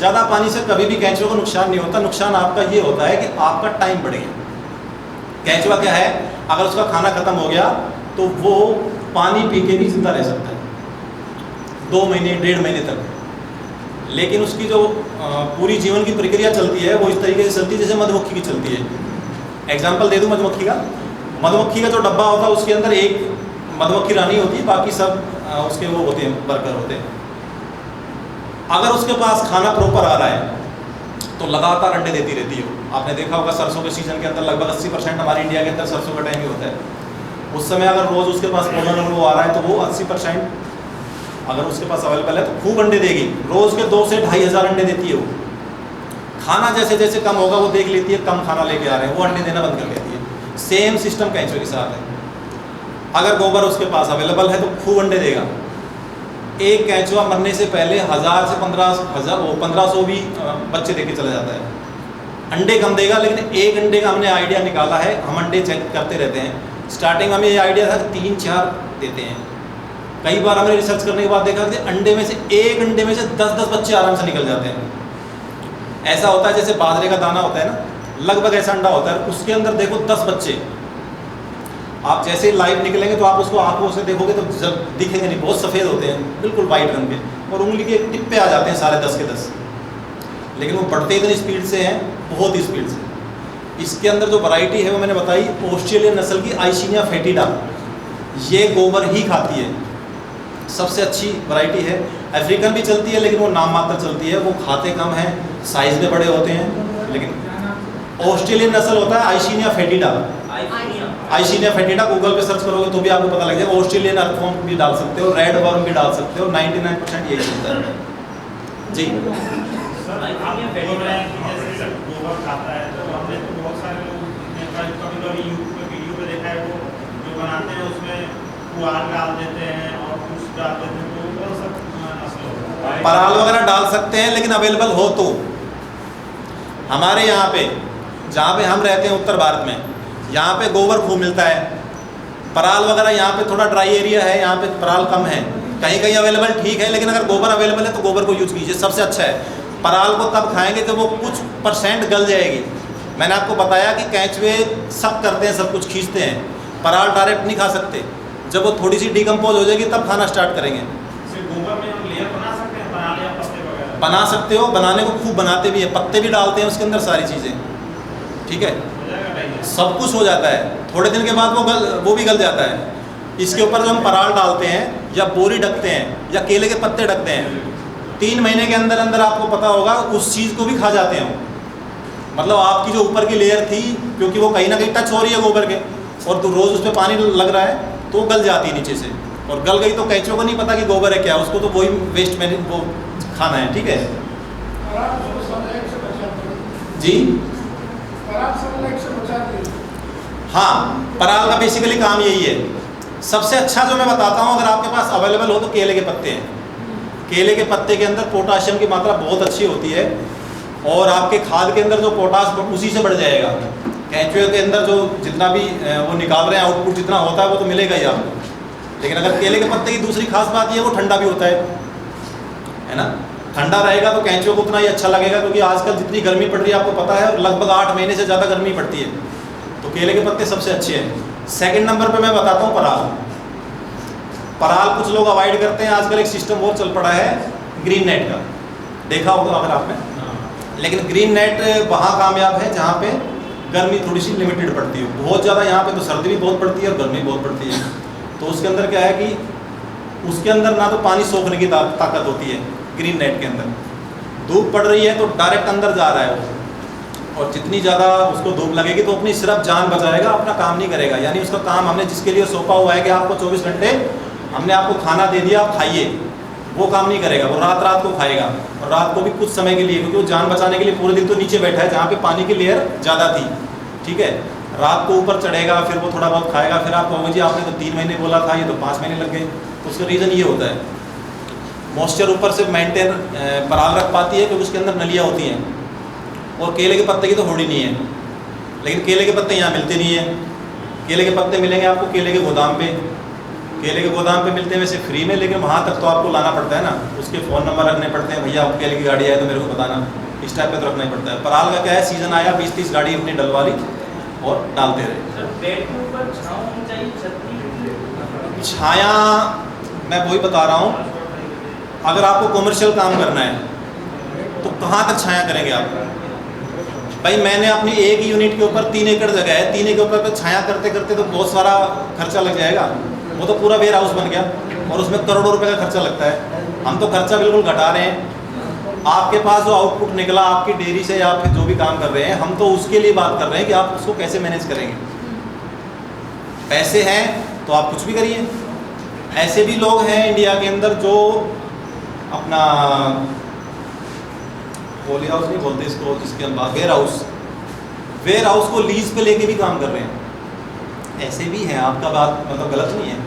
ज़्यादा पानी से कभी भी केंचुआ को नुकसान नहीं होता। नुकसान आपका ये होता है कि आपका टाइम बढ़ गया। केंचुआ क्या है, अगर उसका खाना खत्म हो गया तो वो पानी पी के भी जिंदा रह सकता है 2 महीने 1.5 महीने तक। लेकिन उसकी जो पूरी जीवन की प्रक्रिया चलती है वो इस तरीके से चलती है जैसे मधुमक्खी की चलती है। एग्जाम्पल दे दूँ मधुमक्खी का। मधुमक्खी का जो डब्बा होता है उसके अंदर एक मधुमक्खी रानी होती है, बाकी सब उसके वो होते हैं, वर्कर होते हैं। अगर उसके पास खाना प्रॉपर आ रहा है तो लगातार अंडे देती रहती है। आपने देखा होगा सरसों के सीजन के अंदर लगभग 80% हमारे इंडिया के अंदर सरसों का टाइम ही होता है। उस समय अगर रोज़ उसके पास पूर्ण वो आ रहा है तो वो 80% अगर उसके पास अवेलेबल है तो खूब अंडे देगी। रोज़ के 2 से 2.5 हज़ार अंडे देती है वो। खाना जैसे जैसे कम होगा वो देख लेती है कम खाना लेके आ रहे हैं, वो अंडे देना बंद कर देती है। सेम सिस्टम केंचुए के साथ है। अगर गोबर उसके पास अवेलेबल है तो खूब अंडे देगा। एक केंचुआ मरने से पहले 1000 से 1500 भी बच्चे देके चला जाता है। अंडे कम देगा, लेकिन एक अंडे का हमने आइडिया निकाला है। हम अंडे चेक करते रहते हैं। स्टार्टिंग में हमें ये आइडिया था 3-4 देते हैं। कई बार हमने रिसर्च करने के बाद देखा कि अंडे में से एक अंडे में से 10-10 बच्चे आराम से निकल जाते हैं। ऐसा होता है जैसे बाजरे का दाना होता है ना, लगभग ऐसा अंडा होता है, उसके अंदर देखो 10 बच्चे। आप जैसे लाइव निकलेंगे तो आप उसको आंखों से देखोगे तो जब दिखेंगे नहीं, बहुत सफ़ेद होते हैं, बिल्कुल वाइट रंग के, और उंगली के टिप पे आ जाते हैं सारे 10 के 10। लेकिन वो बढ़ते इतनी स्पीड से हैं, बहुत ही स्पीड से। इसके अंदर जो वैरायटी है वो मैंने बताई ऑस्ट्रेलियन नस्ल की आइसिनिया फेटिडा, ये गोबर ही खाती है, सबसे अच्छी वैरायटी है। अफ्रीकन भी चलती है लेकिन वो नाम मात्र चलती है, वो खाते कम हैं, साइज़ में बड़े होते हैं। लेकिन ऑस्ट्रेलियन नस्ल होता है आइसिनिया फेटिडा। आइसिनिया फेटिडा गूगल पे सर्च करोगे तो भी आपको पता लग जाएगा। ऑस्ट्रेलियन अर्थवर्म भी डाल सकते हो, रेड वर्म भी डाल सकते हो, 99% यही चलता है जी। गोबर खाता है तो हमने तो बहुत सारे लोग कभी वीडियो पे देखा है, वो जो बनाते हैं उसमें पुआल डाल देते हैं और कुछ डाल देते हैं, तो वो सब नस्ल होता है। पराल वगैरह डाल सकते हैं, लेकिन अवेलेबल हो तो। हमारे यहाँ पे जहाँ पे हम रहते हैं उत्तर भारत में, यहाँ पे गोबर खूब मिलता है। पराल वगैरह यहाँ पे थोड़ा ड्राई एरिया है, यहाँ पे पराल कम है। कहीं कहीं अवेलेबल ठीक है, लेकिन अगर गोबर अवेलेबल है तो गोबर को यूज़ कीजिए, सबसे अच्छा है। पराल को तब खाएंगे जब वो कुछ % गल जाएगी। मैंने आपको बताया कि केंचुए सब करते हैं, सब कुछ खींचते हैं। पराल डायरेक्ट नहीं खा सकते, जब वो थोड़ी सी डिकम्पोज हो जाएगी तब खाना स्टार्ट करेंगे। गोबर में हम लेयर बना सकते हैं, पराल या पत्ते वगैरह बना सकते हो, बनाने को खूब बनाते भी है, पत्ते भी डालते हैं उसके अंदर, सारी चीज़ें, ठीक है, सब कुछ हो जाता है। थोड़े दिन के बाद वो भी गल जाता है। इसके ऊपर जो हम पराल डालते हैं या बोरी ढकते हैं या केले के पत्ते ढकते हैं, 3 महीने के अंदर अंदर आपको पता होगा उस चीज़ को भी खा जाते हैं। मतलब आपकी जो ऊपर की लेयर थी, क्योंकि वो कहीं ना कहीं टच हो रही है गोबर के, और तो रोज़ उस पर पानी लग रहा है तो गल जाती है नीचे से, और गल गई तो केंचुए को नहीं पता कि गोबर है क्या, उसको तो वही वेस्ट में वो खाना है, ठीक है जी। हाँ, पराल का बेसिकली काम यही है। सबसे अच्छा जो मैं बताता हूँ, अगर आपके पास अवेलेबल हो तो केले के पत्ते हैं। केले के पत्ते के अंदर पोटाशियम की मात्रा बहुत अच्छी होती है, और आपके खाद के अंदर जो पोटाश उसी से बढ़ जाएगा। केंचुए के अंदर जो जितना भी वो निकाल रहे हैं आउटपुट जितना होता है वो तो मिलेगा ही आपको। लेकिन अगर केले के पत्ते की दूसरी खास बात ये, वो ठंडा भी होता है ना। ठंडा रहेगा तो केंचुए को उतना ही अच्छा लगेगा, क्योंकि आजकल जितनी गर्मी पड़ रही है आपको पता है, लगभग 8 महीने से ज़्यादा गर्मी पड़ती है, तो केले के पत्ते सबसे अच्छे हैं। सेकंड नंबर पे मैं बताता हूँ पराल। पराल कुछ लोग अवॉइड करते हैं। आजकल एक सिस्टम और चल पड़ा है ग्रीन नेट का, देखा होगा अगर आपने। लेकिन ग्रीन नेट वहाँ कामयाब है जहाँ पे गर्मी थोड़ी सी लिमिटेड पड़ती है। बहुत ज़्यादा यहाँ पे तो सर्दी भी बहुत पड़ती है और गर्मी बहुत पड़ती है। तो उसके अंदर क्या है कि उसके अंदर ना तो पानी सोखने की ताकत होती है ग्रीन नेट के अंदर। धूप पड़ रही है तो डायरेक्ट अंदर जा रहा है वो, और जितनी ज़्यादा उसको धूप लगेगी तो अपनी सिर्फ जान बचाएगा, अपना काम नहीं करेगा। यानी उसका काम हमने जिसके लिए सौंपा हुआ है कि आपको 24 घंटे हमने आपको खाना दे दिया, आप खाइए, वो काम नहीं करेगा। वो रात रात को खाएगा, और रात को भी कुछ समय के लिए, क्योंकि वो जान बचाने के लिए पूरे दिन तो नीचे बैठा है जहाँ पे पानी की लेयर ज़्यादा थी, ठीक है। रात को ऊपर चढ़ेगा, फिर वो थोड़ा बहुत खाएगा, फिर आप कहोगे जी आपने तो 3 महीने बोला था, ये तो 5 महीने लग गए। तो उसका रीज़न ये होता है, मॉइस्चर ऊपर से मेंटेन पराल रख पाती है क्योंकि उसके अंदर नलियाँ होती हैं, और केले के पत्ते की तो होड़ी नहीं है। लेकिन केले के पत्ते यहाँ मिलते नहीं हैं। केले के पत्ते मिलेंगे आपको केले के गोदाम पे, केले के गोदाम पे मिलते हैं वैसे फ्री में, लेकिन वहाँ तक तो आपको लाना पड़ता है ना, उसके फ़ोन नंबर रखने पड़ते हैं, भैया केले की गाड़ी आए तो मेरे को बताना, इस टाइप पे तो रखना ही पड़ता है। पराल का क्या है, सीज़न आया 20-30 गाड़ी अपनी डलवा ली और डालते रहे। बेड के ऊपर छांव होनी चाहिए, छत छाया मैं वही बता रहा हूँ, अगर आपको कमर्शियल काम करना है तो कहाँ तक छाया करेंगे आप? भाई मैंने अपनी एक यूनिट के ऊपर 3 एकड़ जगह है, 3 एकड़ पर छाया करते करते तो बहुत सारा खर्चा लग जाएगा, वो तो पूरा वेयर हाउस बन गया और उसमें करोड़ों रुपए का खर्चा लगता है। हम तो खर्चा बिल्कुल घटा रहे हैं। आपके पास जो आउटपुट निकला आपकी डेयरी से या फिर जो भी काम कर रहे हैं, हम तो उसके लिए बात कर रहे हैं कि आप उसको कैसे मैनेज करेंगे। पैसे हैं तो आप कुछ भी करिए। ऐसे भी लोग हैं इंडिया के अंदर जो अपना पोली हाउस नहीं बोलते इसको, जिसके अंदर वेयर हाउस को लीज पे लेके भी काम कर रहे हैं। ऐसे भी हैं, आपका बात मतलब गलत नहीं है।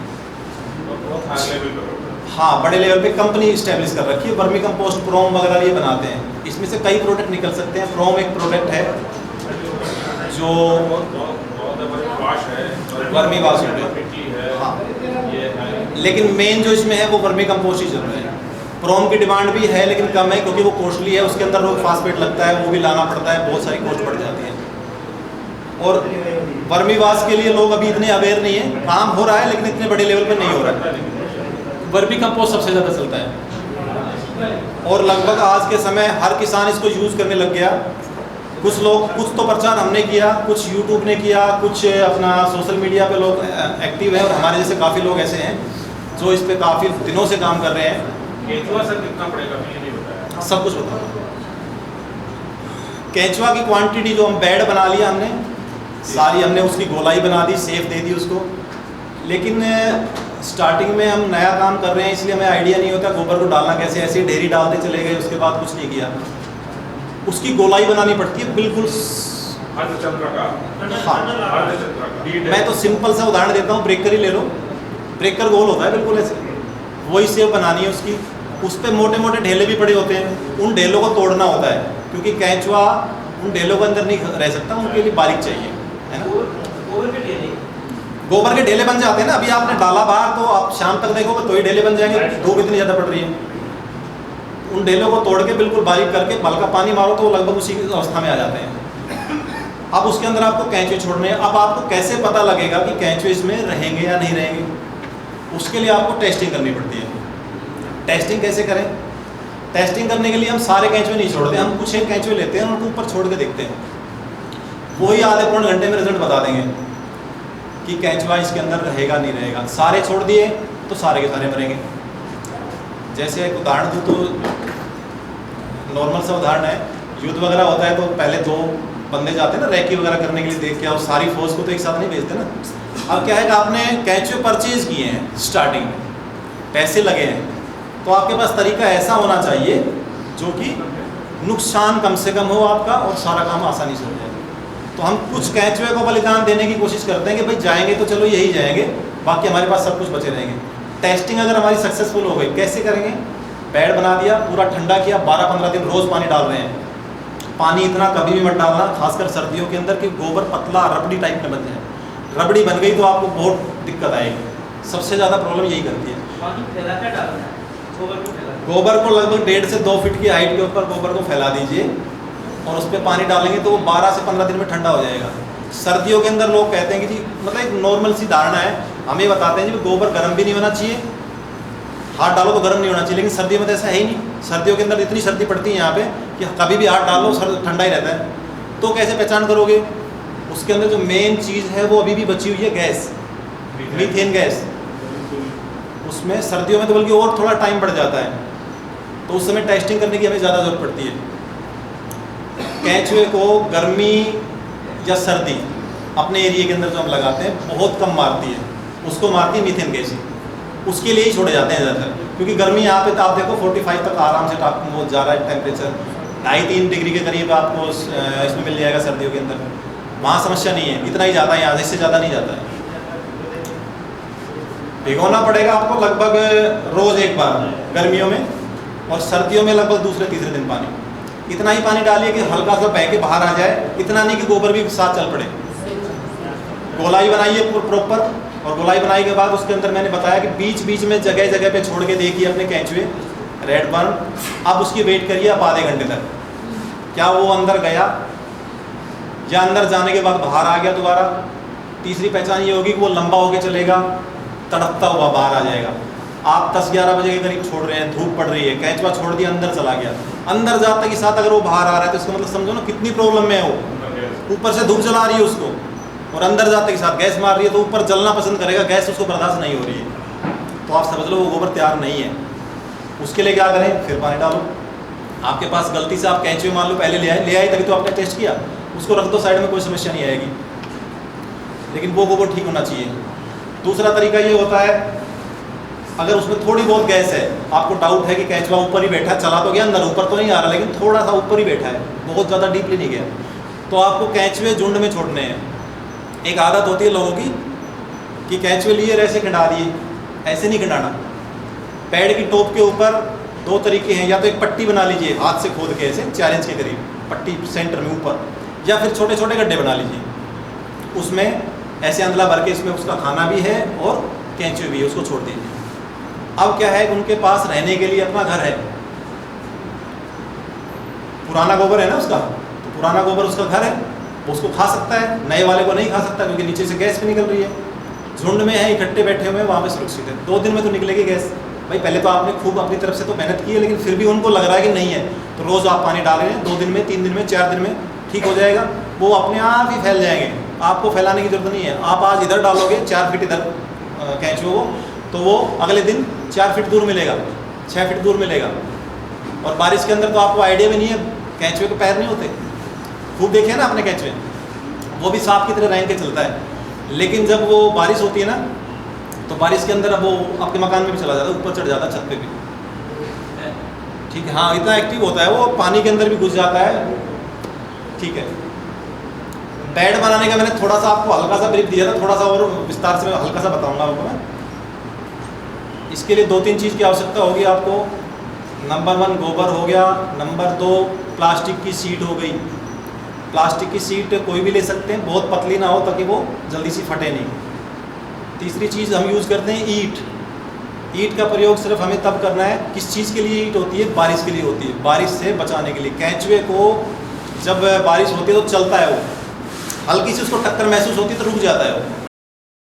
हाँ, बड़े लेवल पे कंपनी इस्टेब्लिश कर रखी है, वर्मी कंपोस्ट, प्रोम वगैरह ये बनाते हैं। इसमें से कई प्रोडक्ट निकल सकते हैं। प्रोम एक प्रोडक्ट है जो वर्मी वाश है, हाँ, लेकिन मेन जो इसमें है वो वर्मी कंपोस्ट ही चल रहा है। प्रोम की डिमांड भी है लेकिन कम है क्योंकि वो कॉस्टली है, उसके अंदर रोग फास्फेट लगता है, वो भी लाना पड़ता है, बहुत सारी कॉस्ट बढ़ जाती है। और वर्मी वाश के लिए लोग अभी इतने अवेयर नहीं है, काम हो रहा है लेकिन इतने बड़े लेवल पर नहीं हो रहा है। वर्मी कंपोस्ट सबसे ज़्यादा चलता है और लगभग आज के समय हर किसान इसको यूज़ करने लग गया। कुछ लोग, कुछ तो प्रचार हमने किया, कुछ यूट्यूब ने किया, कुछ अपना सोशल मीडिया पे लोग एक्टिव है और हमारे जैसे काफ़ी लोग ऐसे हैं जो इस पे काफ़ी दिनों से काम कर रहे हैं। केंचुआ सर कितना पड़ेगा ये नहीं बताया? सब कुछ बताओ। केंचुआ की क्वांटिटी जो हम बेड बना लिया हमने सारी, हमने उसकी गोलाई बना दी, सेफ दे दी उसको। लेकिन स्टार्टिंग में हम नया काम कर रहे हैं इसलिए हमें आइडिया नहीं होता गोबर को डालना कैसे, ऐसे ढेरी डालते चले गए, उसके बाद कुछ नहीं किया। उसकी गोलाई बनानी पड़ती है बिल्कुल अर्धचंद्र का। हाँ, मैं तो सिंपल सा उदाहरण देता हूँ, ब्रेकर ही ले लो। ब्रेकर गोल होता है बिल्कुल ऐसे, वही सेव बनानी है उसकी। उस पर मोटे मोटे ढेले भी पड़े होते हैं, उन ढेलों को तोड़ना होता है क्योंकि केंचुआ उन ढेलों के अंदर नहीं रह सकता, उनके लिए बारीक चाहिए, है ना। गोबर के ढेले बन जाते हैं ना। अभी आपने डाला बाहर तो आप शाम तक देखोगे तो ही ढेले बन जाएंगे, धूप इतनी ज़्यादा पड़ रही है। उन ढेलों को तोड़ के बिल्कुल बारीक करके हल्का पानी मारो तो वो लगभग उसी की अवस्था में आ जाते हैं। अब उसके अंदर आपको केंचुए छोड़ने हैं। अब आपको कैसे पता लगेगा कि केंचुए इसमें रहेंगे या नहीं रहेंगे? उसके लिए आपको टेस्टिंग करनी पड़ती है। टेस्टिंग कैसे करें? टेस्टिंग करने के लिए हम सारे केंचुए नहीं छोड़ते, हम कुछ एक केंचुए लेते हैं, उनको ऊपर छोड़ के देखते हैं। वही आधे पौने घंटे में रिजल्ट बता देंगे कि केंचुआ इसके अंदर रहेगा नहीं रहेगा। सारे छोड़ दिए तो सारे के सारे मरेंगे। जैसे एक उदाहरण दूँ तो नॉर्मल सा उदाहरण है, युद्ध वगैरह होता है तो पहले 2 बंदे जाते हैं ना रैकी वगैरह करने के लिए, देख के, और सारी फोर्स को तो एक साथ नहीं भेजते ना। अब क्या है कि आपने केंचुए परचेज किए हैं, स्टार्टिंग में पैसे लगे हैं, तो आपके पास तरीका ऐसा होना चाहिए जो कि नुकसान कम से कम हो आपका और सारा काम आसानी से हो जाए। तो हम कुछ केंचुए को बलिदान देने की कोशिश करते हैं कि भाई जाएंगे तो चलो यही जाएंगे, बाकी हमारे पास सब कुछ बचे रहेंगे। टेस्टिंग अगर हमारी सक्सेसफुल हो गई, कैसे करेंगे? बेड बना दिया, पूरा ठंडा किया, 12-15 दिन रोज़ पानी डाल रहे हैं। पानी इतना कभी भी मत डालना, खासकर सर्दियों के अंदर, कि गोबर पतला रबड़ी टाइप में बन जाए। रबड़ी बन गई तो आपको बहुत दिक्कत आएगी। सबसे ज़्यादा प्रॉब्लम यही करती है। पानी फैला कर डालना है, गोबर को लगभग 1.5 से 2 फीट की हाइट के ऊपर गोबर को फैला दीजिए और उस पर पानी डालेंगे तो वो 12 से 15 दिन में ठंडा हो जाएगा। सर्दियों के अंदर लोग कहते हैं कि जी, मतलब एक नॉर्मल सी धारणा है, हमें बताते हैं जी गोबर गर्म भी नहीं होना चाहिए, हाथ डालो तो गर्म नहीं होना चाहिए, लेकिन सर्दियों में तो ऐसा है ही नहीं। सर्दियों के अंदर इतनी सर्दी पड़ती है यहाँ पे कि कभी भी हाथ डाल लो ठंडा ही रहता है। तो कैसे पहचान करोगे? उसके अंदर जो मेन चीज़ है वो अभी भी बची हुई है, गैस, मीथेन गैस। उसमें सर्दियों में तो बल्कि और थोड़ा टाइम बढ़ जाता है, तो उस समय टेस्टिंग करने की हमें ज़्यादा ज़रूरत पड़ती है। केंचुए को गर्मी या सर्दी अपने एरिया के अंदर जो हम लगाते हैं बहुत कम मारती है, उसको मारती है मीथेन गैस ही। उसके लिए ही छोड़े जाते हैं ज़्यादातर, क्योंकि गर्मी यहाँ पे तो आप देखो 45 तक आराम से वो जा रहा है टेम्परेचर, 2.5-3 डिग्री के करीब आपको इसमें मिल जाएगा सर्दियों के अंदर। वहाँ समस्या नहीं है, इतना ही जाता है, यहाँ इससे ज़्यादा नहीं जाता है। भिगोना पड़ेगा आपको लगभग रोज़ एक बार गर्मियों में, और सर्दियों में लगभग दूसरे-तीसरे दिन पानी। इतना ही पानी डालिए कि हल्का सा बह के बाहर आ जाए, इतना नहीं कि गोबर भी साथ चल पड़े। गोलाई बनाइए प्रॉपर, और गोलाई बनाई के बाद उसके अंदर मैंने बताया कि बीच बीच में जगह जगह पे छोड़ के देखिए अपने कैंचुए रेड बर्न। अब उसकी वेट करिए आप आधे घंटे तक, क्या वो अंदर गया या अंदर जाने के बाद बाहर आ गया दोबारा। तीसरी पहचान ये होगी कि वो लंबा होके चलेगा, तड़पता हुआ बाहर आ जाएगा। आप 10-11 बजे के करीब छोड़ रहे हैं, धूप पड़ रही है, कैंचुआ छोड़ दिया, अंदर चला गया, अंदर जाते के साथ अगर वो बाहर आ रहा है तो इसका मतलब समझो ना कितनी प्रॉब्लम में है वो। ऊपर से धूप जला रही है उसको और अंदर जाते के साथ गैस मार रही है, तो ऊपर जलना पसंद करेगा, गैस उसको बर्दाश्त नहीं हो रही है, तो आप समझ लो वो गोबर तैयार नहीं है। उसके लिए क्या करें, फिर पानी डालो। आपके पास गलती से आप कैंचुए मान लो पहले ले आए तभी तो आपने टेस्ट किया, उसको रख दो साइड में, कोई समस्या नहीं आएगी, लेकिन वो गोबर ठीक होना चाहिए। दूसरा तरीका ये होता है, अगर उसमें थोड़ी बहुत गैस है, आपको डाउट है कि कैंचुआ ऊपर ही बैठा, चला तो गया अंदर, ऊपर तो नहीं आ रहा, लेकिन थोड़ा सा ऊपर ही बैठा है, बहुत ज़्यादा डीपली नहीं गया, तो आपको कैंचुए झुंड में छोड़ने हैं। एक आदत होती है लोगों की कि कैंचुए लिए ऐसे खिंडा दिए, ऐसे नहीं खिंडाना। पेड़ की टोप के ऊपर 2 तरीके हैं, या तो एक पट्टी बना लीजिए हाथ से खोद के ऐसे 4 इंच के करीब पट्टी सेंटर में ऊपर, या फिर छोटे छोटे गड्ढे बना लीजिए, उसमें ऐसे अंदला भर के, इसमें उसका खाना भी है और कैंचुए भी है, उसको छोड़ दीजिए। अब क्या है, उनके पास रहने के लिए अपना घर है, पुराना गोबर है ना उसका, तो पुराना गोबर उसका घर है, वो उसको खा सकता है, नए वाले को नहीं खा सकता क्योंकि नीचे से गैस भी निकल रही है। झुंड में है, इकट्ठे बैठे हुए हैं, वहाँ पे सुरक्षित है। 2 दिन में तो निकलेगी गैस। भाई पहले तो आपने खूब अपनी तरफ से तो मेहनत की है, लेकिन फिर भी उनको लग रहा है कि नहीं है, तो रोज़ आप पानी डाल रहे हैं, 2 दिन में, 3 दिन में, 4 दिन में ठीक हो जाएगा, वो अपने आप ही फैल जाएंगे, आपको फैलाने की जरूरत नहीं है। आप आज इधर डालोगे 4 फीट इधर कैंचुए को, तो वो अगले दिन 4 फीट दूर मिलेगा, 6 फीट दूर मिलेगा। और बारिश के अंदर तो आपको आइडिया भी नहीं है, कैंचुए के पैर नहीं होते, खूब देखे ना आपने कैंचुए, वो भी सांप की तरह रेंग के चलता है, लेकिन जब वो बारिश होती है ना, तो बारिश के अंदर अब वो आपके मकान में भी चला जाता है, ऊपर चढ़ जाता है छत पे भी, ठीक है, हाँ इतना एक्टिव होता है वो, पानी के अंदर भी घुस जाता है, ठीक है। बेड बनाने का मैंने थोड़ा सा आपको हल्का सा ब्रीफ दिया था, थोड़ा सा और विस्तार से मैं हल्का सा बताऊंगा आपको मैं। इसके लिए 2-3 चीज़ की आवश्यकता होगी आपको। नंबर 1 गोबर हो गया, नंबर 2 प्लास्टिक की शीट हो गई। प्लास्टिक की शीट कोई भी ले सकते हैं, बहुत पतली ना हो ताकि वो जल्दी से फटे नहीं। तीसरी चीज़ हम यूज़ करते हैं ईंट। ईंट का प्रयोग सिर्फ हमें तब करना है, किस चीज़ के लिए ईंट होती है, बारिश के लिए होती है, बारिश से बचाने के लिए। कैंचुए को जब बारिश होती है तो चलता है वो, हल्की सी उसको टक्कर महसूस होती है तो रुक जाता है वो,